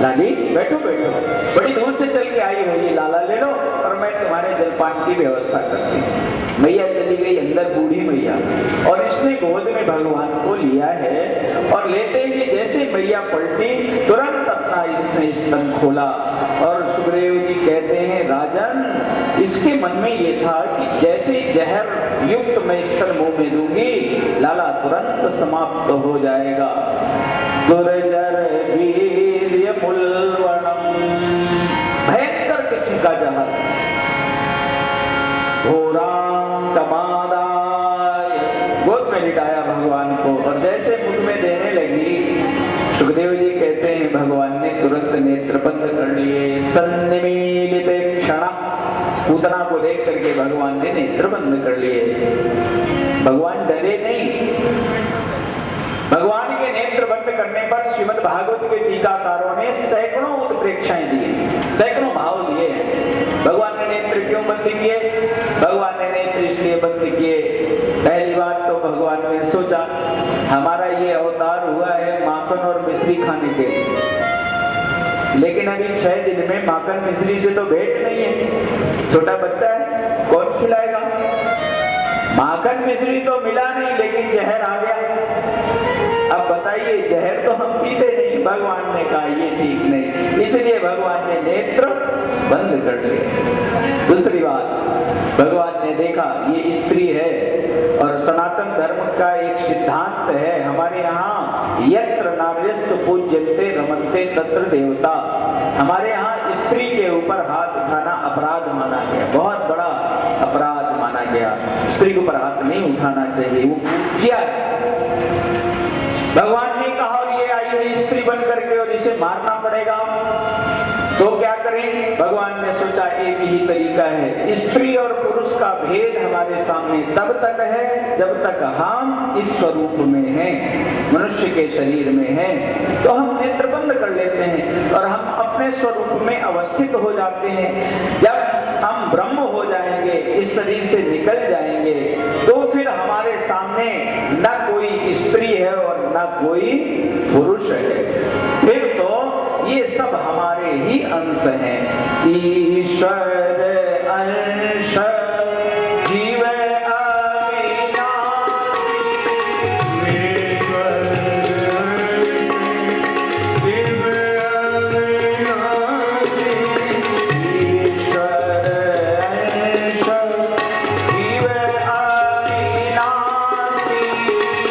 लाली बैठो बैठो, बड़ी दूर से चल के आई हो, ये लाला ले लो और मैं तुम्हारे जलपान की व्यवस्था करती हूँ। मैया चली गई अंदर, बूढ़ी मैया, और इसने गोद में भगवान को लिया है और लेते ही जैसे मैया पलटी तुरंत अपना इसने स्तन खोला। और सुग्रीव जी कहते हैं राजन, इसके मन में ये था कि जैसे जहर युक्त मैं स्तन मुंह में दूंगी लाला तुरंत समाप्त हो जाएगा। दुर्जर वीर्य मुल्वणम, भयंकर किस्म का जहर, घोराम कमादाय, गोद में लिटाया भगवान को और जैसे मुख में देने लगी, सुखदेव जी कहते हैं भगवान ने तुरंत नेत्र बंद कर लिए। सन्निमीलिते क्षण, पूतना को देख करके भगवान ने नेत्र बंद कर लिए। भगवान डरे नहीं। भगवान के नेत्र बंद करने पर श्रीमद् भागवत के टीकाकारों ने सैकड़ों उत्प्रेक्षाएं दी, सैकड़ों भाव दिए हैं। भगवान ने नेत्र क्यों बंद किए? भगवान ने नेत्र इसलिए बंद किए, पहली बात तो भगवान ने सोचा हमारा ये अवतार हुआ है माखन और मिश्री खाने के लिए, लेकिन अभी 6 दिन में माखन मिश्री से तो भेंट नहीं है, छोटा बच्चा है, कौन खिलाएगा? माखन मिश्री तो मिला नहीं लेकिन जहर आ गया। अब बताइए, जहर तो हम पीते नहीं। भगवान ने कहा ये ठीक नहीं, इसलिए भगवान ने नेत्र बंद कर दिए। दूसरी बात, भगवान ने देखा ये स्त्री है और सनातन धर्म का एक सिद्धांत है हमारे यहाँ, यत्र नार्यस्तु पूज्यन्ते रमन्ते तत्र देवता। हमारे यहाँ स्त्री के ऊपर हाथ उठाना अपराध माना गया, बहुत बड़ा अपराध माना गया। स्त्री के ऊपर हाथ नहीं उठाना चाहिए, वो पूज्य है। भगवान ने कहा और ये आई हुई स्त्री बन करके और इसे मारना पड़ेगा, तो क्या करें? भगवान ने सोचा एक ही तरीका है, स्त्री और पुरुष का भेद हमारे सामने तब तक है जब तक हम इस स्वरूप में हैं, मनुष्य के शरीर में हैं, तो हम नेत्र बंद कर लेते हैं और हम अपने स्वरूप में अवस्थित हो जाते हैं। जब हम ब्रह्म हो जाएंगे, इस शरीर से निकल जाएंगे, तो फिर हमारे सामने न कोई स्त्री है और न कोई पुरुष है, फिर तो ये सब हमारे ही अंश हैं। ईश्वर अंश जीव अविनाशी, ईश्वर जीव अविनाशी, ईश्वर अंश जीव अविनाशी, ईश्वर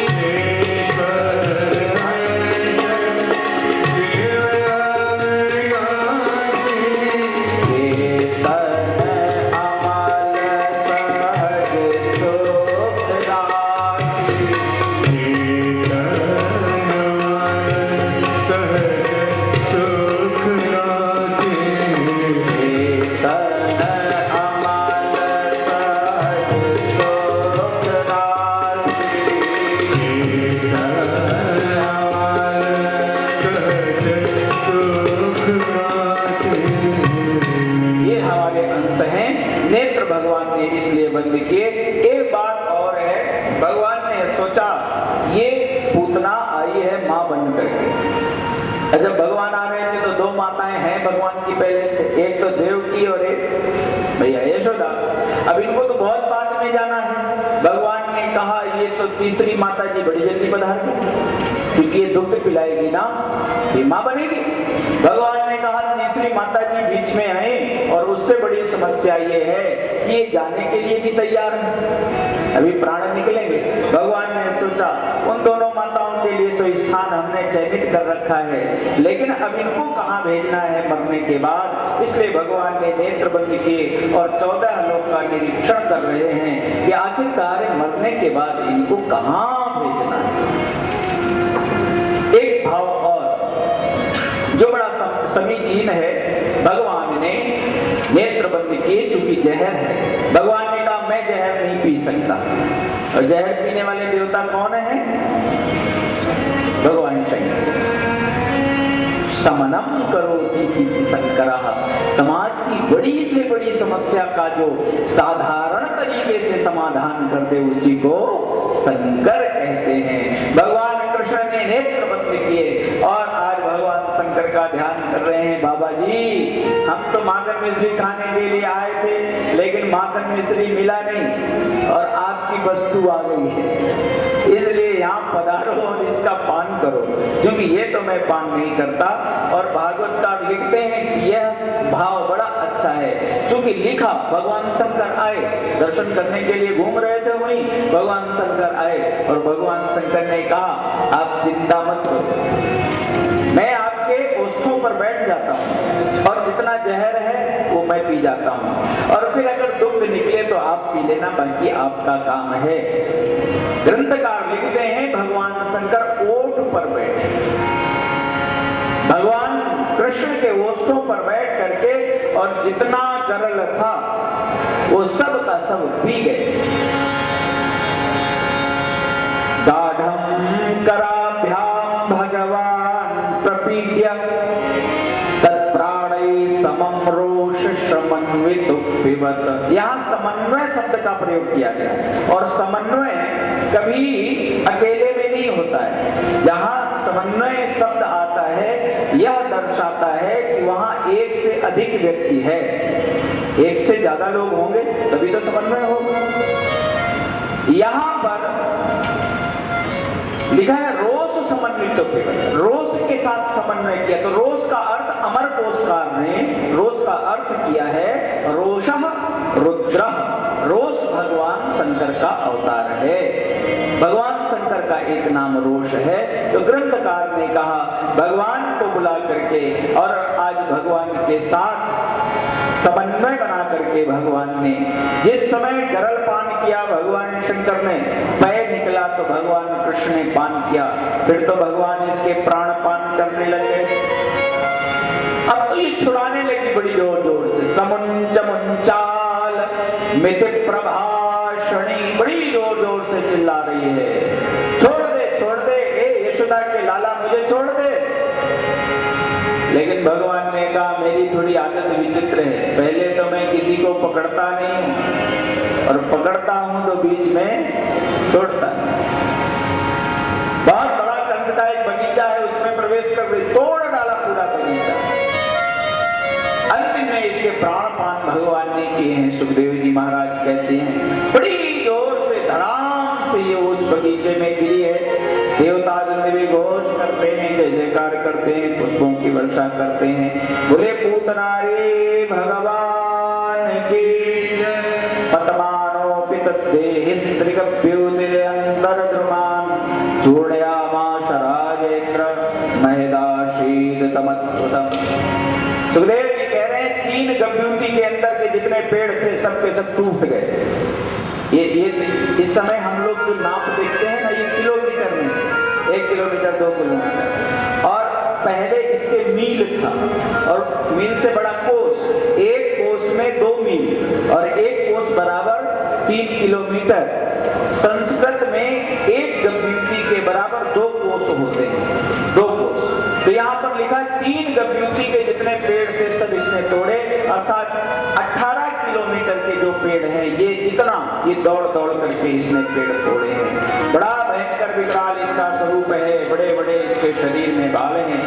जब भगवान आ रहे थे तो 2 माताएं हैं भगवान की पहले से, एक तो देवकी और एक भैया यशोदा। अब इनको तो बहुत बाद में जाना है। भगवान ने कहा ये तो तीसरी माता जी बड़ी जल्दी पधार गई, क्योंकि ये दुग्ध पिलाएगी ना, ये माँ बनेगी। भगवान ने कहा तीसरी माता जी बीच में आए और उससे बड़ी समस्या ये है कि ये जाने के लिए भी तैयार है, अभी प्राण निकलेंगे। भगवान ने सोचा उन दोनों माताओं के लिए तो स्थान हमने चयनित कर रखा है, लेकिन अब इनको कहाँ भेजना है मरने के बाद, इसलिए भगवान ने नेत्र बंद किए और 14 लोक का निरीक्षण कर रहे हैं कि आखिरकार मरने के बाद इनको कहाँ भेजना है। एक भाव और जो बड़ा समीचीन है, भगवान ने नेत्र बंद किए, चूंकि जहर है। भगवान ने कहा मैं जहर नहीं पी सकता, और जहर पीने वाले देवता कौन है? भगवान शंकर। समनम करोति शंकरः, समाज की बड़ी से बड़ी समस्या का जो साधारण तरीके से समाधान करते उसी को शंकर कहते हैं। भगवान कृष्ण ने नेत्र बंद किए और आज भगवान शंकर का ध्यान कर रहे हैं। बाबा जी, हम तो माखन मिश्री खाने के लिए आए थे, लेकिन माखन मिश्री मिला नहीं और आपकी वस्तु आ गई है, इसलिए यहाँ पधारो और इसका पान करो, क्योंकि ये तो मैं पान नहीं करता। और भागवतकार लिखते हैं कि यह भाव बड़ा अच्छा है, क्योंकि लिखा भगवान शंकर आए, दर्शन करने के लिए घूम रहे थे, वहीं भगवान शंकर आए और भगवान शंकर ने कहा आप चिंता मत करो, मैं आपके ओष्ठों पर बैठ जाता हूँ और जितना जहर है वो मैं पी जाता हूँ, और फिर अगर दुग्ध निकले तो आप पी लेना, बाकी आपका काम है। ग्रंथकार लिखते हैं भगवान शंकर ओठ पर बैठे, भगवान कृष्ण के ओष्ठों पर बैठ करके और जितना तरल था वो सब का सब पी गए। गाढ़ं कराभ्याम भगवान प्रपीड्य तत्प्राणै समं रोष समन्वित पिबत। यहाँ समन्वय शब्द का प्रयोग किया गया, और समन्वय कभी अकेले में नहीं होता है। जहाँ समन्वय शब्द आता है यह दर्शाता है कि वहाँ एक से अधिक व्यक्ति है, एक से ज्यादा लोग होंगे तभी तो समन्वय होगा। यहाँ पर लिखा है रोष समन्वित, रोष के साथ समन्वय किया, तो रोष का अर्थ अमर कोशकार ने रोष का अर्थ किया है रोषः रुद्रः, रोष भगवान शंकर का अवतार है, भगवान शंकर का एक नाम रोष है। तो ग्रंथकार ने कहा भगवान को बुला करके और आज भगवान के साथ समन्वय बना करके भगवान ने जिस समय गरल पान किया भगवान शंकर ने, पैर निकला तो भगवान कृष्ण ने पान किया, फिर तो भगवान इसके प्राण पान करने लगे। अब तो ये छुड़ाने लगी बड़ी जोर जोर से, समुंच मुंचाल मिति प्रभाषणी, बड़ी जोर जोर से चिल्ला रही है, छोड़ दे ए यशोदा के लाला, मुझे छोड़ दे। लेकिन भगवान ने कहा मेरी थोड़ी आदत विचित्र है, पहले तो मैं किसी को पकड़ता नहीं हूं, और पकड़ता हूं तो बीच में तोड़ता नहीं। बहुत बड़ा कंस का एक बगीचा है, उसमें प्रवेश कर दे, तोड़ डाला पूरा बगीचा। अंतिम में इसके प्राण पान भगवान ने किए हैं। सुखदेव जी महाराज कहते हैं बड़ी जोर से धड़ाम से ये उस बगीचे में गिरी है। देवता भी घोष करते हैं, जय जयकार करते हैं, पुष्पों की वर्षा करते हैं, बोले पूतनारी भगवान की पतमानोपित देहिस्त्रिगभ्युतिरे अंतर्द्रुमान चूर्णयामास राजेंद्र महदाशीतमत्कृतम्। सुखदेव जी कह रहे हैं 3 गभ्युति के अंदर के जितने पेड़ थे सब के सब टूट गए। ये इस समय हम लोग जो नाप देखते हैं ना, ये किलोमीटर में, 1 किलोमीटर 2 किलोमीटर, और पहले इसके मील था, और मील से बड़ा कोस, एक कोस में 2 मील और एक कोस बराबर 3 किलोमीटर। संस्कृत में एक गभ्युति के बराबर 2 कोस होते हैं, 2 कोस। तो यहाँ पर लिखा 3 गभ्युति के जितने पेड़ थे सब इसने तोड़े, अर्थात 18 किलोमीटर के जो पेड़ हैं ये इतना, ये दौड़ दौड़ करके इसने पेड़ तोड़े हैं। बड़ा भयंकर विकराल इसका स्वरूप है, बड़े बड़े इसके शरीर में बाल हैं।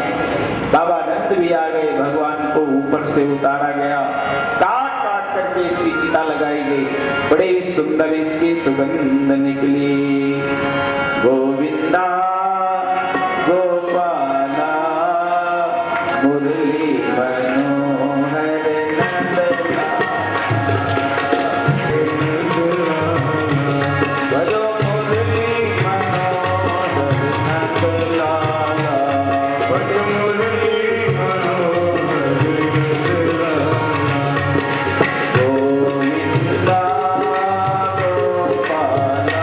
बाबा नंद भी आ गए, भगवान को ऊपर से उतारा गया, काट काट करके इसकी चिता लगाई गई, बड़े सुंदर इसकी सुगंध निकली। गोविंदा गोपाला मुरली मनोहर नंदना, भजो मुरली मनोहर नंदलाला, भजो मुरली मनोहर नंदलाला। गोविंदा गोपाला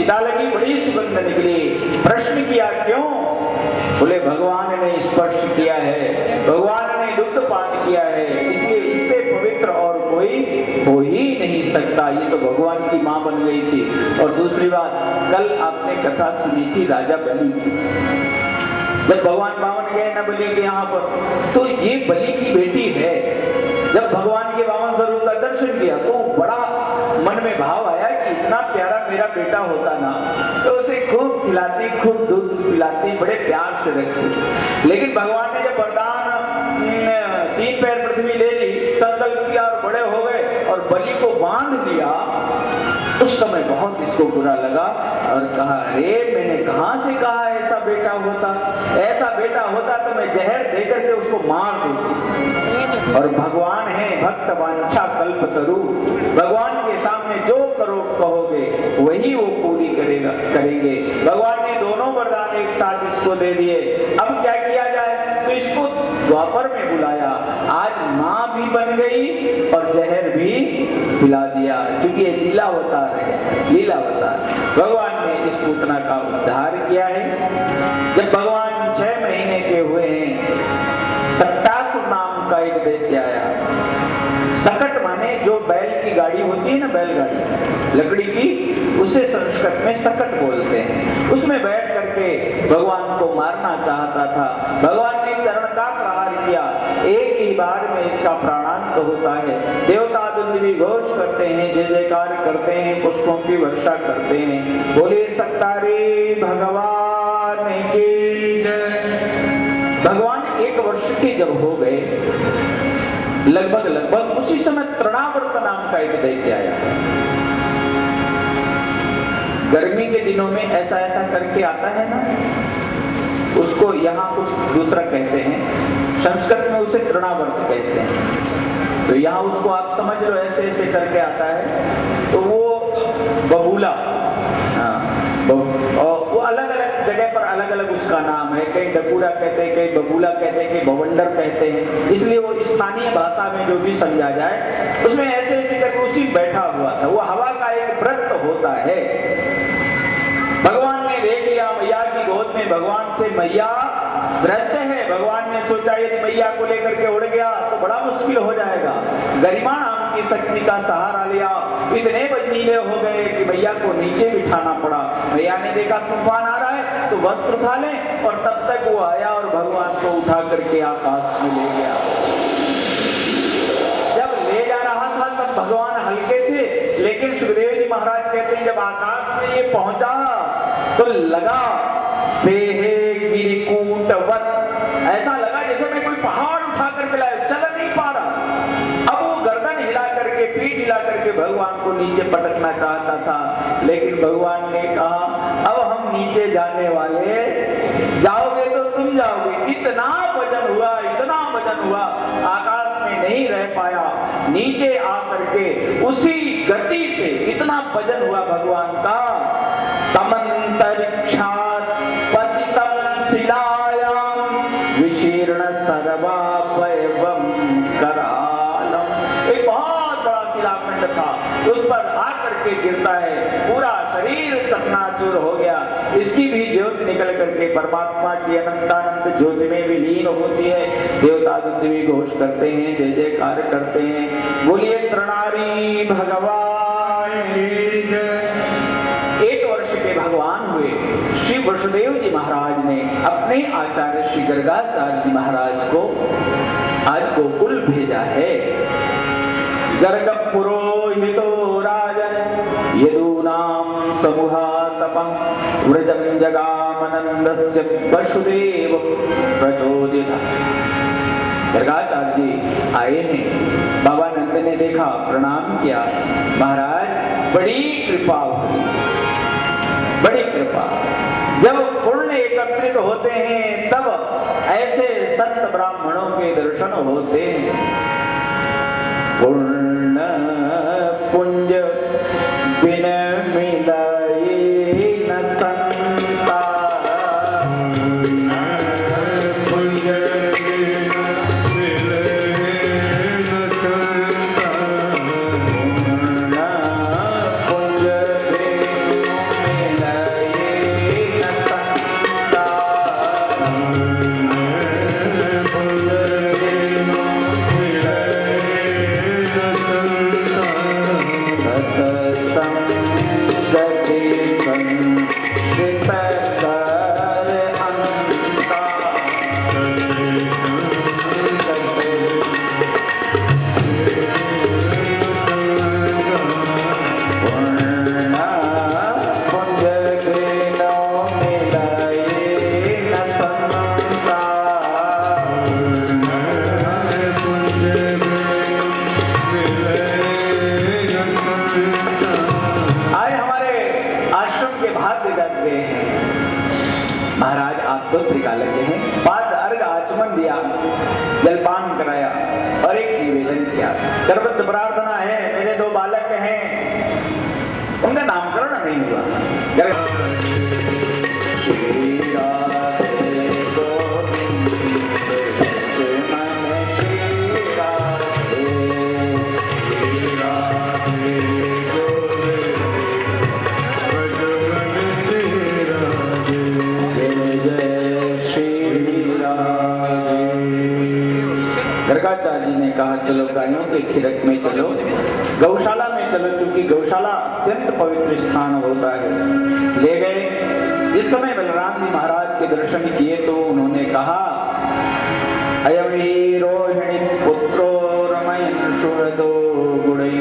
चिता लगी, बड़ी सुगंध निकली। प्रश्न किया क्यों? बोले भगवान ने स्पर्श किया है, भगवान ने दुग्ध पान किया है, इसलिए इससे पवित्र और कोई हो ही नहीं सकता। ये तो भगवान की मां बन गई थी। और दूसरी बात, कल आपने कथा सुनी थी राजा बलि की, जब भगवान बावन गए न बलि के यहाँ पर, तो ये बलि की बेटी है। जब भगवान के बावन स्वरूप का दर्शन किया तो बड़ा मन में भाव आया कि इतना प्यारा मेरा बेटा होता ना, तो उसे खूब खिलाती, खूब दूध पिलाती, बड़े प्यार से रखती। लेकिन भगवान ने जब वरदान 3 पैर पृथ्वी ले ली, संकल्प किया और बड़े हो गए और बलि को बांध लिया, उस समय बहुत इसको बुरा लगा और कहा, अरे मैंने कहां से कहा ऐसा बेटा होता, ऐसा बेटा होता तो मैं जहर देकर के उसको मार देती। और भगवान है भक्त वांछा कल्प तरु, भगवान के सामने जो करो कहोगे वही वो पूरी करेंगे। भगवान ने दोनों वरदान एक साथ इसको दे दिए। अब क्या किया जाए? तो इसको द्वापर में बुलाया। आज मां भी बन गई और जहर भी पिला दिया, क्योंकि ये लीलावतार है, लीलावतार। भगवान ने इस पूतना का उद्धार किया है। जब भगवान 6 महीने के हुए हैं, सक्टासुर नाम का एक दैत्य आया। सकट माने जो बैल की गाड़ी होती है ना, बैलगाड़ी लकड़ी की, उसे संस्कृत में सकट बोलते हैं। उसमें बैठ करके भगवान को मारना चाहता था। भगवान ने चरण का प्रहार किया, एक ही बार में इसका प्राणांत होता है। देवता दुंदुभी घोष करते हैं, जय जयकार करते हैं, पुष्पों की वर्षा करते हैं। बोले सक्तारे भगवान की जय। भगवान 1 वर्ष के जब हो गए, लगभग उसी समय तृणावर्त नाम का एक दैत्य आया। गर्मी के दिनों में ऐसा ऐसा करके आता है ना, उसको यहाँ कुछ दूसरा कहते हैं, संस्कृत में उसे तृणावर्त कहते हैं। तो यहाँ उसको आप समझ लो ऐसे ऐसे करके आता है, तो वो बबूला, और वो अलग अलग जगह पर अलग अलग उसका नाम है। कहीं डकूरा कहते हैं, कहीं बबूला कहते हैं, कहीं बवंडर कहते हैं। इसलिए वो स्थानीय भाषा में जो भी समझा जाए, उसमें ऐसे ऐसे करके उसी बैठा हुआ था। वो हवा का एक व्रत होता है। भगवान ने देख लिया मैया की गोद में भगवान थे, मैया व्रत है। भगवान ने सोचा यदि मैया को लेकर के उड़ गया तो बड़ा मुश्किल हो जाएगा। गरिमा नाम की शक्ति का सहारा लिया, इतने बजनीले हो गए कि मैया को नीचे बिठाना पड़ा। मैया ने देखा तूफान आ रहा है तो वस्त्र उठा लें, और तब तक वो आया और भगवान को उठा करके आकाश में ले गया। जब ले जा रहा था तब भगवान हल्के थे, लेकिन सुखदेव जी महाराज कहते हैं जब आकाश में ये पहुंचा तो लगा सेहे गिरिकूटवत, ऐसा लगा जैसे मैं कोई पहाड़ उठा करके लाया, चल नहीं पा रहा। अब वो गर्दन हिला करके, पीठ हिला करके भगवान को नीचे पटकना चाहता था, लेकिन भगवान ने कहा अब हम नीचे जाने वाले, जाओगे तो तुम जाओगे। इतना वजन हुआ, इतना वजन हुआ, आकाश में नहीं रह पाया। नीचे आकर के उसी गति से इतना वजन हुआ भगवान का, तमंतरिक्षात् पतितं शिलायां विशीर्ण सर्वावयवं करालम। एक बहुत बड़ा शिलाखंड था, उस पर आकर के गिरता है, पूरा शरीर चकनाचूर हो गया। इसकी भी ज्योति निकल करके परमात्मा की अनंतानंद ज्योति में विलीन होती है। देवता दुंदुभी घोष करते हैं, जय जयकार करते हैं। बोलिए तृणारी भगवान की जय। 1 वर्ष के भगवान हुए। श्री वसुदेव जी महाराज ने अपने आचार्य श्री गर्गाचार्य जी महाराज को आज गोकुल भेजा है। गर्ग पुरोहितो राजन यदूनां समूहातपं व्रजं जगामनन्दस्य वसुदेव प्रचोदितः। गर्गाचार्य जी आए हैं, बाबा नंद ने देखा, प्रणाम किया। महाराज बड़ी कृपा हुई, बड़ी कृपा। जब पुण्य एकत्रित होते हैं तब ऐसे संत ब्राह्मणों के दर्शन होते हैं। पुण्य पुंज बिन मिलाए न संता, पुंज बिन मिलाए न संता, पुण्य पुंज बिन महाराज आप तो त्रिकालज्ञ हैं। बाद अर्घ आचमन दिया, जलपान कराया और एक निवेदन किया। सर्वत्र प्रार्थना है, मेरे 2 बालक हैं, उनका नामकरण नहीं हुआ। गर्गाचार्य जी ने कहा चलो गायों के खिरक में चलो, गौशाला में चलो, क्योंकि गौशाला अत्यंत पवित्र स्थान होता है। ले गए। इस समय बलराम जी महाराज के दर्शन किए तो उन्होंने कहा अयमी रोहिणी पुत्रो रमयन् सुहृदो गुणै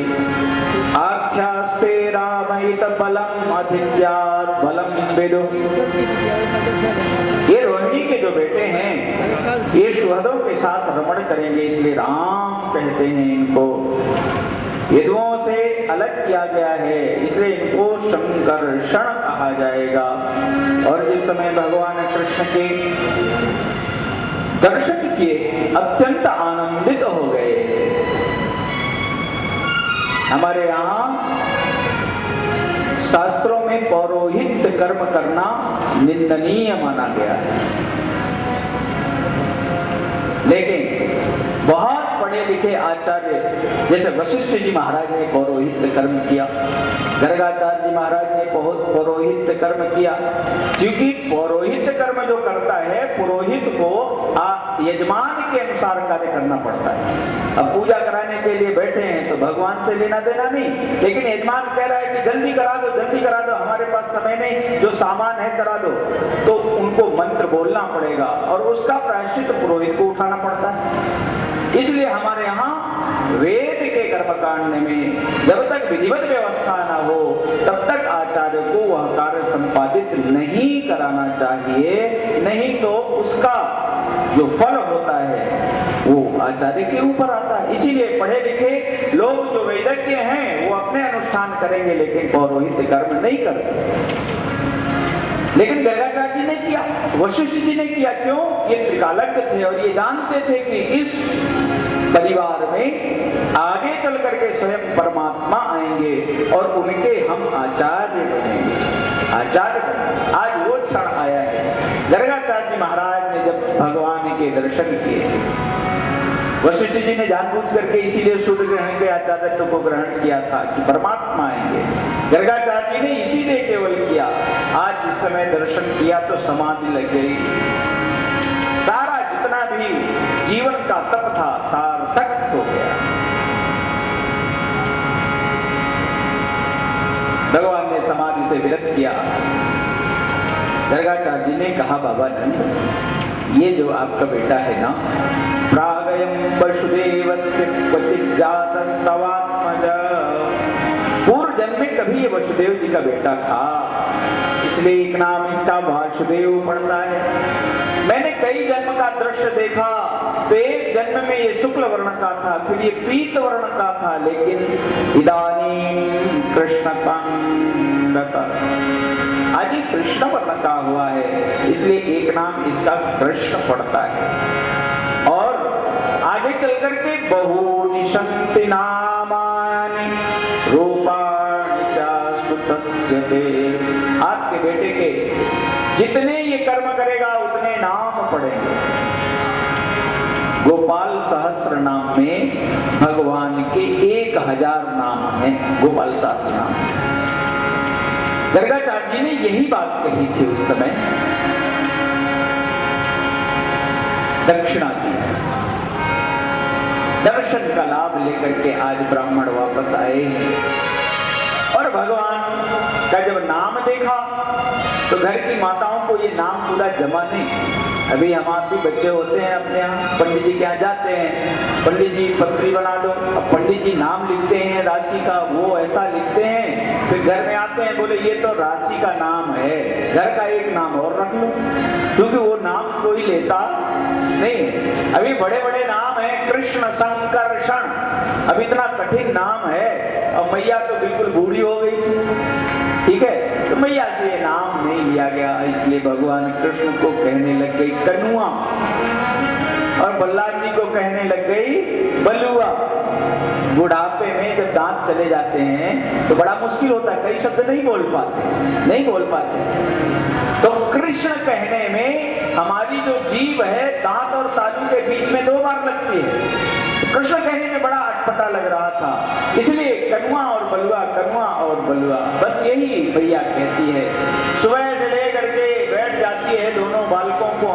आख्यास्ते रामयित बलम अधिज्ञात बलम विदु। ये रोहिणी के जो बेटे हैं ये सुहृदों के साथ रमण करेंगे, इसलिए राम कहते हैं इनको। यदुओं से अलग किया गया है, इसलिए इनको शंकर्षण कहा जाएगा। और जिस समय भगवान कृष्ण के दर्शन किए अत्यंत आनंदित हो गए। हमारे यहाँ शास्त्रों में पौरोहित्य कर्म करना निंदनीय माना गया है, लेकिन बहुत पढ़े लिखे आचार्य जैसे वशिष्ठ जी महाराज ने पौरोहित्य कर्म किया, गर्गाचार्य जी महाराज ने बहुत पौरोहित्य कर्म किया। क्योंकि पौरोहित्य कर्म जो करता है, पुरोहित को यजमान के अनुसार कार्य करना पड़ता है। अब पूजा कराने के लिए बैठे हैं तो भगवान से लेना देना नहीं, लेकिन यजमान कह रहा है कि जल्दी करा दो, जल्दी करा दो, हमारे पास समय नहीं, जो सामान है करा दो, तो उनको मंत्र बोलना पड़ेगा और उसका प्रायश्चित पुरोहित को उठाना पड़ता है। इसलिए हमारे यहाँ वेद के कर्मकांड में जब तक विधिवत व्यवस्था ना हो तब तक आचार्य को वह कार्य संपादित नहीं कराना चाहिए, नहीं तो उसका जो फल होता है वो आचार्य के ऊपर आता है। इसीलिए पढ़े लिखे लोग जो वैदज्ञ हैं वो अपने अनुष्ठान करेंगे, लेकिन पौरोहित्य कर्म नहीं करते। लेकिन गर्गाचार्य जी ने किया, वशिष्ठ जी ने किया। क्यों? ये त्रिकालज्ञ थे और ये जानते थे कि इस परिवार में आगे चल करके स्वयं परमात्मा आएंगे और उनके हम आचार्य बनेंगे। आचार्य बनेंगे। आज वो क्षण आया है। गर्गाचार्य जी महाराज ने जब भगवान के दर्शन किए, वशिष्ठ जी ने जानबूझ करके इसीलिए सूर्य ग्रहण के आचार्यत्व को ग्रहण किया था कि परमात्मा आएंगे। गर्गाचार्य जी ने इसीलिए केवल किया। आज इस समय दर्शन किया तो समाधि लग गई। सारा जितना भी जीवन का तप था सार्थक हो गया। भगवान ने समाधि से विरत किया। गर्गाचार्य जी ने कहा बाबा नंद, ये जो आपका बेटा है ना, प्रागयं वसुदेवस्य क्वचित् जातस्तवात्मज, पूर्व जन्म में कभी ये वसुदेव जी का बेटा था, इसलिए एक नाम इसका वासुदेव पड़ता है। मैंने कई जन्म का दृश्य देखा, तो एक जन्म में ये शुक्ल वर्ण का था, फिर ये पीत वर्ण का था, लेकिन इदानीं कृष्णकांगत, आज ही कृष्ण वर्ण का हुआ है, इसलिए एक नाम इसका कृष्ण पड़ता है। और आगे चल करके बहुनि सन्ति नामानि रूपाणि च सुतस्य ते, आपके बेटे के जितने ये कर्म करेगा उतने नाम पड़ेंगे। गोपाल सहस्त्र नाम में भगवान के 1000 नाम हैं। गोपाल सहस्त्र नाम गर्गाचार्य जी ने यही बात कही थी उस समय। दक्षिणा दी, दर्शन का लाभ लेकर के आज ब्राह्मण वापस आए और भगवान का जब नाम देखा तो घर की माताओं को ये नाम पूरा जमा नहीं। अभी हम आप भी बच्चे होते हैं, अपने यहाँ पंडित जी के यहाँ जाते हैं, पंडित जी पत्री बना दो, अब पंडित जी नाम लिखते हैं राशि का, वो ऐसा लिखते हैं, फिर घर में आते हैं, बोले ये तो राशि का नाम है, घर का एक नाम और रख लो, क्योंकि वो नाम कोई लेता नहीं है। अभी बड़े बड़े नाम है, कृष्ण शंकर्षण, अब इतना कठिन नाम है और मैया तो बिल्कुल बूढ़ी हो गई, ठीक है, तो मैया से ये नाम नहीं दिया गया, इसलिए भगवान कृष्ण को कहने लग गई कनुआ और बल्लाल जी को कहने लग गई बलुआ। बुढ़ापे में जब दांत चले जाते हैं तो बड़ा मुश्किल होता है, कई शब्द नहीं बोल पाते। तो कृष्ण कहने में हमारी जो जीभ है दांत और तालू के बीच में 2 बार लगती है। कृष्ण कहने में बड़ा अटपटा लग रहा था, इसलिए कनुआ और बलुआ, कनुआ और बलुआ, बस यही भैया कहती है। सुबह से लेकर के बैठ जाती है, दोनों बालकों को